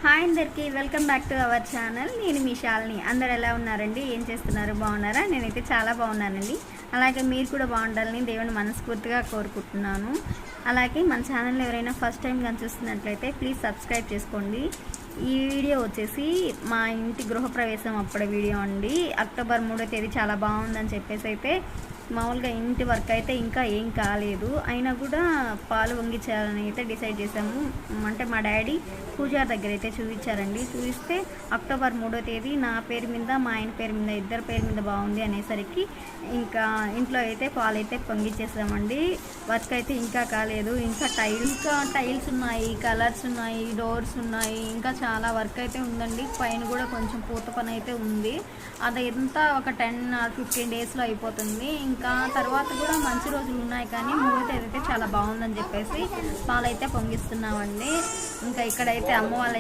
Hi అందరికీ welcome back to our channel. నేను మీ శాలిని. అందరు ఎలా ఉన్నారండి? ఏం చేస్తున్నారు? బాగున్నారా? నేనైతే చాలా బాగున్నానండి. అలాగే మీరు కూడా బాగుండాలని దేవుని మనస్ఫూర్తిగా కోరుకుంటున్నాను. అలాగే మన ఛానల్ ఎవరైనా ఫస్ట్ టైం కానీ చూస్తున్నట్లయితే ప్లీజ్ సబ్స్క్రైబ్ చేసుకోండి. ఈ వీడియో వచ్చేసి మా ఇంటి గృహప్రవేశం అప్పుడే వీడియో అండి. అక్టోబర్ 3వ తేదీ చాలా బాగుందని చెప్పేసి అయితే మామూలుగా ఇంటి వర్క్ అయితే ఇంకా ఏం కాలేదు, అయినా కూడా పాలు వంగించాలని అయితే డిసైడ్ చేసాము. అంటే మా డాడీ పూజారి దగ్గర అయితే చూపించారండి. చూపిస్తే అక్టోబర్ 3వ తేదీ నా పేరు మీద మా ఆయన పేరు మీద ఇద్దరు పేరు మీద బాగుంది అనేసరికి ఇంకా ఇంట్లో అయితే పాలు అయితే పొంగిచ్చేసామండి. వర్క్ అయితే ఇంకా కాలేదు. ఇంకా టైల్స్ ఉన్నాయి, కలర్స్ ఉన్నాయి, డోర్స్ ఉన్నాయి, ఇంకా చాలా వర్క్ అయితే ఉందండి. పైన కూడా కొంచెం పూత పని అయితే ఉంది. అదంతా ఒక 10 or 15 డేస్లో అయిపోతుంది. ఇంకా తర్వాత కూడా మంచి రోజులు ఉన్నాయి, కానీ 3వ తేదీ అయితే చాలా బాగుందని చెప్పేసి పాలైతే పొంగిస్తున్నామండి. ఇంకా ఇక్కడైతే అమ్మ వాళ్ళ